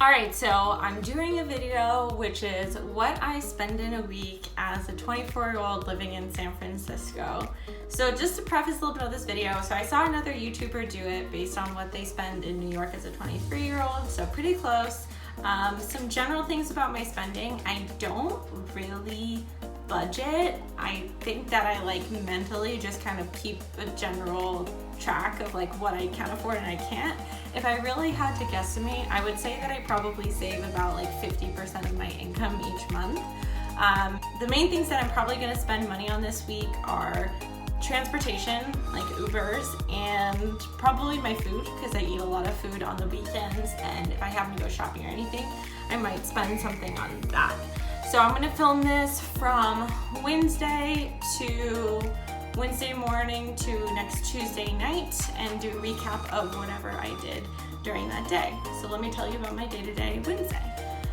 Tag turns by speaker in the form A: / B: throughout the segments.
A: Alright, so I'm doing a video which is what I spend in a week as a 24-year-old living in San Francisco. So just to preface a little bit of this video, so I saw another YouTuber do it based on what they spend in New York as a 23-year-old, so pretty close. Some general things about my spending: I don't really budget. I think that I mentally just kind of keep a general track of what I can afford and I can't. If I really had to guesstimate, I would say that I probably save about 50% of my income each month. The main things that I'm probably going to spend money on this week are transportation, like Ubers, and probably my food, because I eat a lot of food on the weekends, and if I happen to go shopping or anything, I might spend something on that. So I'm going to film this from Wednesday morning to next Tuesday night and do a recap of whatever I did during that day. So let me tell you about my day-to-day Wednesday.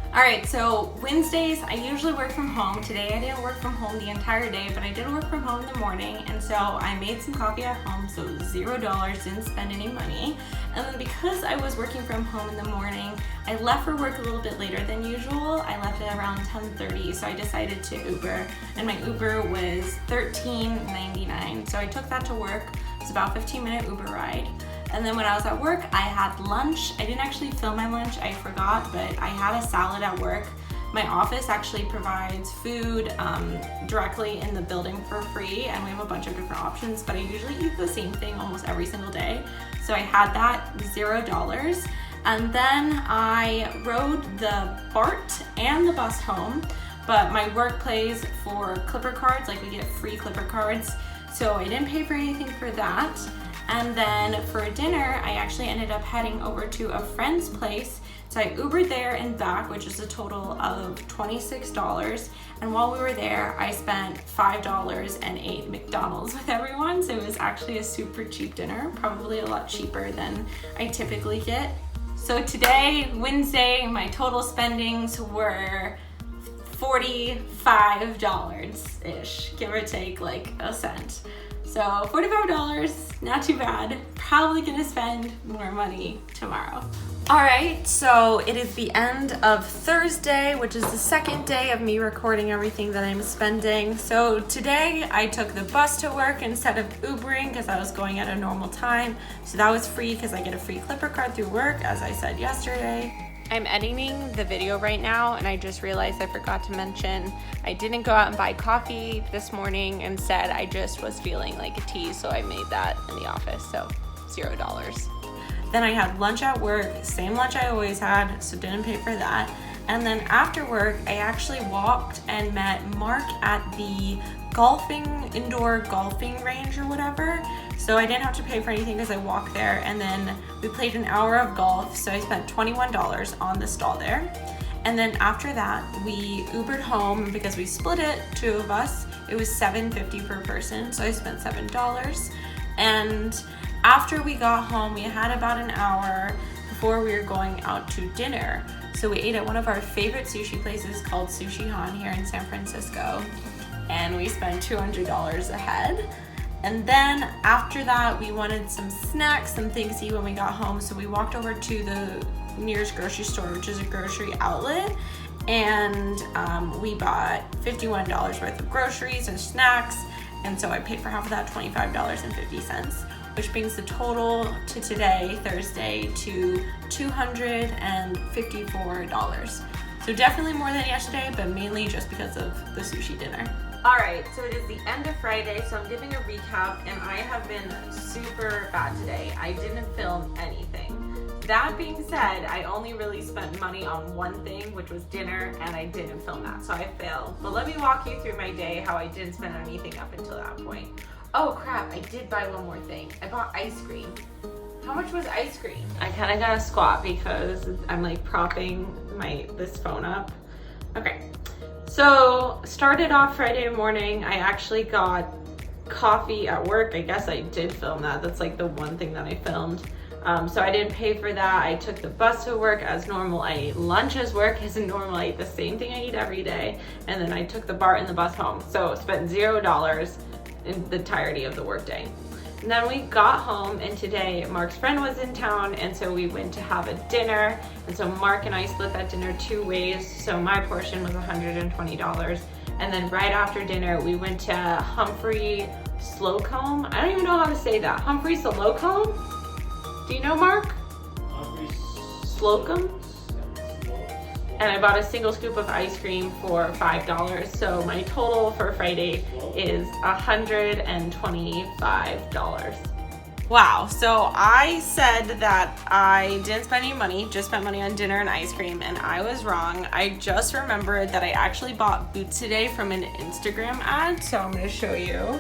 A: Alright, so Wednesdays I usually work from home. Today I didn't work from home the entire day, but I did work from home in the morning, and so I made some coffee at home, so $0, didn't spend any money. And then because I was working from home in the morning, I left for work a little bit later than usual. I left at around 10:30, so I decided to Uber, and my Uber was $13.99. So I took that to work. It was about a 15-minute Uber ride. And then when I was at work, I had lunch. I didn't actually film my lunch, I forgot, but I had a salad at work. My office actually provides food directly in the building for free, and we have a bunch of different options, but I usually eat the same thing almost every single day. So I had that, $0. And then I rode the BART and the bus home, but my work pays for Clipper cards, we get free Clipper cards, so I didn't pay for anything for that. And then for dinner, I actually ended up heading over to a friend's place. So I Ubered there and back, which is a total of $26. And while we were there, I spent $5 and ate McDonald's with everyone. So it was actually a super cheap dinner, probably a lot cheaper than I typically get. So today, Wednesday, my total spendings were $45-ish, give or take a cent. So $45, not too bad. Probably gonna spend more money tomorrow. All right, so it is the end of Thursday, which is the second day of me recording everything that I'm spending. So today I took the bus to work instead of Ubering because I was going at a normal time. So that was free because I get a free Clipper card through work, as I said yesterday. I'm editing the video right now, and I just realized I forgot to mention I didn't go out and buy coffee this morning. Instead, I just was feeling like a tea, so I made that in the office, so $0. Then I had lunch at work, same lunch I always had, so didn't pay for that. And then after work, I actually walked and met Mark at the indoor golfing range or whatever. So I didn't have to pay for anything because I walked there, and then we played an hour of golf, so I spent $21 on the stall there. And then after that, we Ubered home because we split it, two of us. It was $7.50 per person, so I spent $7. And after we got home, we had about an hour before we were going out to dinner. So we ate at one of our favorite sushi places called Sushi Han here in San Francisco, and we spent $200 a head. And then after that, we wanted some snacks, some things to eat when we got home, so we walked over to the nearest grocery store, which is a grocery outlet, and we bought $51 worth of groceries and snacks, and so I paid for half of that, $25.50, which brings the total to today, Thursday, to $254. So definitely more than yesterday, but mainly just because of the sushi dinner. Alright, so it is the end of Friday, so I'm giving a recap, and I have been super bad today. I didn't film anything. That being said, I only really spent money on one thing, which was dinner, and I didn't film that, so I failed. But let me walk you through my day, how I didn't spend anything up until that point. Oh crap, I did buy one more thing. I bought ice cream. How much was ice cream? I kind of got to squat because I'm propping this phone up. Okay. So started off Friday morning, I actually got coffee at work. I guess I did film that. That's the one thing that I filmed. So I didn't pay for that. I took the bus to work as normal. I ate lunch as work as normal. I ate the same thing I eat every day. And then I took the BART and the bus home. So spent $0 in the entirety of the workday. And then we got home, and today Mark's friend was in town, and so we went to have a dinner. And so Mark and I split that dinner 2 ways. So my portion was $120. And then right after dinner, we went to Humphrey Slocombe. I don't even know how to say that. Humphrey Slocombe? Do you know, Mark?
B: Humphrey
A: Slocombe? And I bought a single scoop of ice cream for $5. So my total for Friday is $125. Wow, so I said that I didn't spend any money, just spent money on dinner and ice cream, and I was wrong. I just remembered that I actually bought boots today from an Instagram ad, so I'm gonna show you.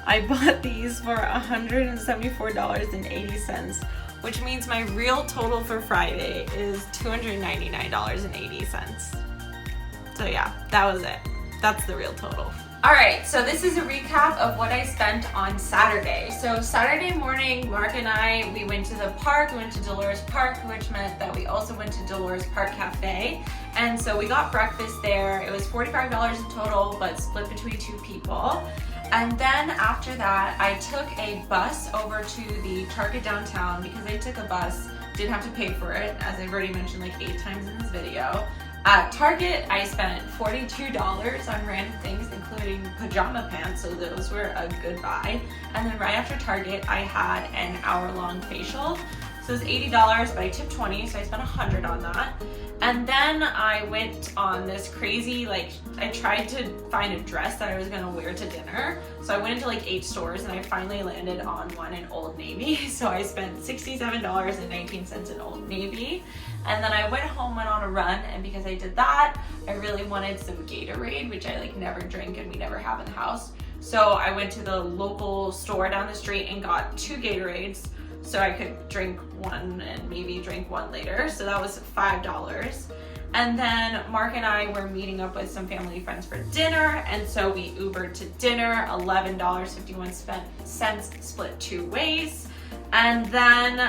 A: I bought these for $174.80. which means my real total for Friday is $299.80. So yeah, that was it. That's the real total. All right, so this is a recap of what I spent on Saturday. So Saturday morning, Mark and I, we went to the park, we went to Dolores Park, which meant that we also went to Dolores Park Cafe. And so we got breakfast there. It was $45 in total, but split between 2 people. And then after that, I took a bus over to the Target downtown because I took a bus, didn't have to pay for it, as I've already mentioned like 8 times in this video. At Target, I spent $42 on random things, including pajama pants, so those were a good buy. And then right after Target, I had an hour-long facial. So it was $80, but I tipped $20, so I spent $100 on that. And then I went on this crazy, I tried to find a dress that I was gonna wear to dinner. So I went into 8 stores, and I finally landed on one in Old Navy. So I spent $67.19 in Old Navy. And then I went home, went on a run, and because I did that, I really wanted some Gatorade, which I never drink and we never have in the house. So I went to the local store down the street and got 2 Gatorades, so I could drink one and maybe drink one later. So that was $5. And then Mark and I were meeting up with some family friends for dinner, and so we Ubered to dinner, $11.51 split 2 ways. And then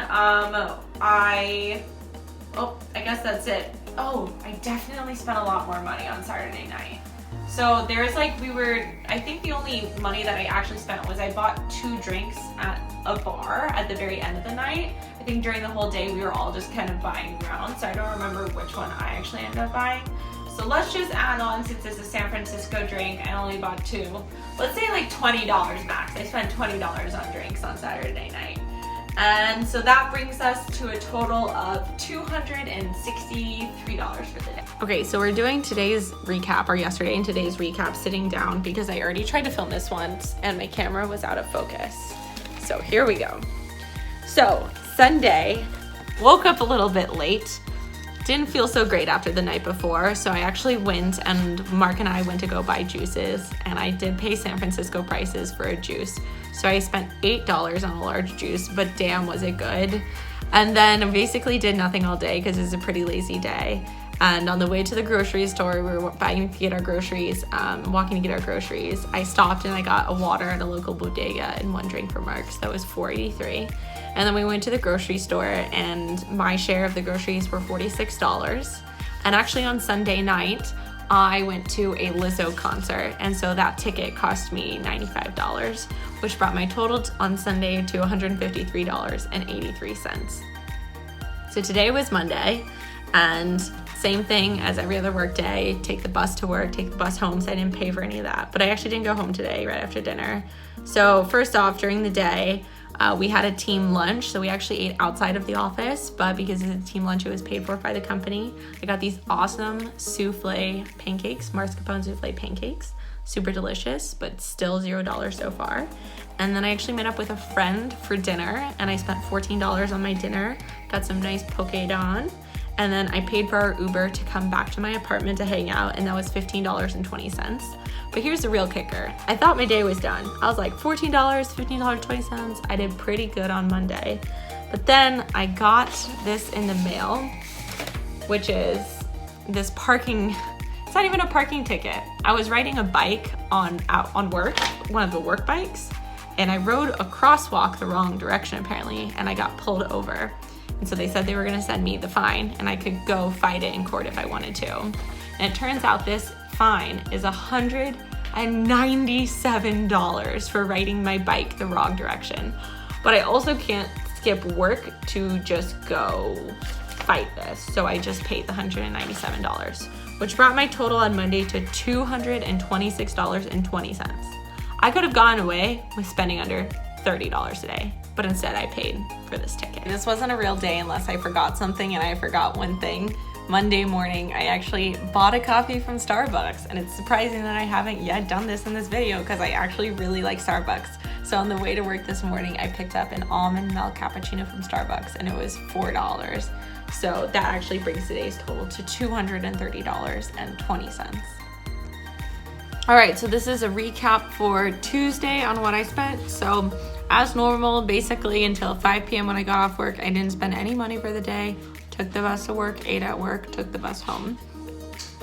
A: I guess that's it. Oh, I definitely spent a lot more money on Saturday night. So there's I think the only money that I actually spent was I bought 2 drinks at a bar at the very end of the night. I think during the whole day we were all just kind of buying around, so I don't remember which one I actually ended up buying. So let's just add on, since it's a San Francisco drink, I only bought 2. Let's say $20 max. I spent $20 on drinks on Saturday night. And so that brings us to a total of $263 for the day. Okay, so we're doing today's recap, or yesterday and today's recap, sitting down because I already tried to film this once and my camera was out of focus. So here we go. So Sunday, woke up a little bit late. Didn't feel so great after the night before, so I actually went, and Mark and I went to go buy juices, and I did pay San Francisco prices for a juice. So I spent $8 on a large juice, but damn was it good. And then basically did nothing all day because it's a pretty lazy day. And on the way to the grocery store, we were walking to get our groceries. I stopped and I got a water at a local bodega and 1 drink for Mark, so that was $4.83. And then we went to the grocery store, and my share of the groceries were $46. And actually on Sunday night, I went to a Lizzo concert, and so that ticket cost me $95, which brought my total on Sunday to $153.83. So today was Monday, and same thing as every other work day, take the bus to work, take the bus home, so I didn't pay for any of that. But I actually didn't go home today right after dinner. So first off, during the day, we had a team lunch, so we actually ate outside of the office, but because it's a team lunch, it was paid for by the company. I got these awesome souffle pancakes, mascarpone souffle pancakes, super delicious, but still $0 so far. And then I actually met up with a friend for dinner, and I spent $14 on my dinner, got some nice poke don, and then I paid for our Uber to come back to my apartment to hang out, and that was $15.20. But here's the real kicker. I thought my day was done. I was like, $14, $15.20. I did pretty good on Monday. But then I got this in the mail, which is this parking, it's not even a parking ticket. I was riding a bike on work, one of the work bikes, and I rode a crosswalk the wrong direction apparently, and I got pulled over. And so they said they were gonna send me the fine, and I could go fight it in court if I wanted to. And it turns out this fine is $150. and $97 for riding my bike the wrong direction. But I also can't skip work to just go fight this. So I just paid the $197, which brought my total on Monday to $226.20. I could have gone away with spending under $30 a day, but instead I paid for this ticket. This wasn't a real day unless I forgot something, and I forgot one thing. Monday morning, I actually bought a coffee from Starbucks, and it's surprising that I haven't yet done this in this video because I actually really like Starbucks. So on the way to work this morning, I picked up an almond milk cappuccino from Starbucks, and it was $4. So that actually brings today's total to $230.20. All right, so this is a recap for Tuesday on what I spent. So as normal, basically until 5 p.m. when I got off work, I didn't spend any money for the day. Took the bus to work, ate at work, took the bus home.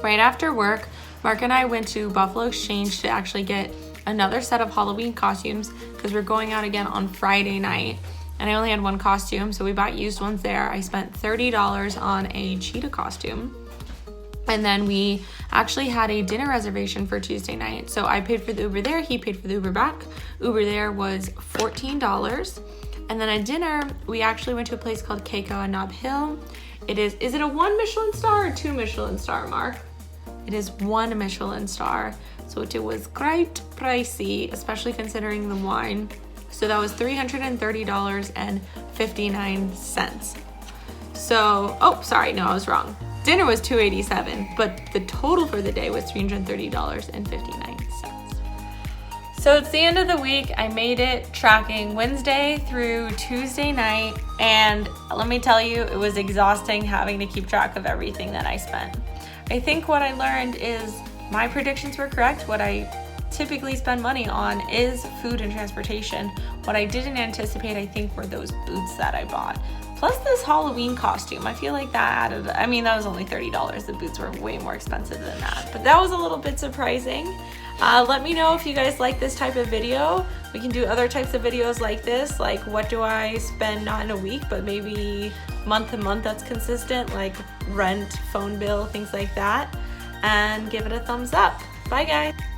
A: Right after work, Mark and I went to Buffalo Exchange to actually get another set of Halloween costumes because we're going out again on Friday night. And I only had one costume, so we bought used ones there. I spent $30 on a cheetah costume. And then we actually had a dinner reservation for Tuesday night. So I paid for the Uber there, he paid for the Uber back. Uber there was $14. And then at dinner, we actually went to a place called Keiko on Nob Hill. Is it a 1 Michelin star or 2 Michelin star, Mark? It is 1 Michelin star. So it was quite pricey, especially considering the wine. So that was $330.59. So, oh, sorry, no, I was wrong. Dinner was $287, but the total for the day was $330.59. So it's the end of the week. I made it tracking Wednesday through Tuesday night, and let me tell you, it was exhausting having to keep track of everything that I spent. I think what I learned is my predictions were correct. What I typically spend money on is food and transportation. What I didn't anticipate, I think, were those boots that I bought. Plus this Halloween costume. I feel like that added, I mean, that was only $30. The boots were way more expensive than that, but that was a little bit surprising. Let me know if you guys like this type of video. We can do other types of videos like this, like what do I spend not in a week, but maybe month to month that's consistent, like rent, phone bill, things like that. And give it a thumbs up. Bye guys.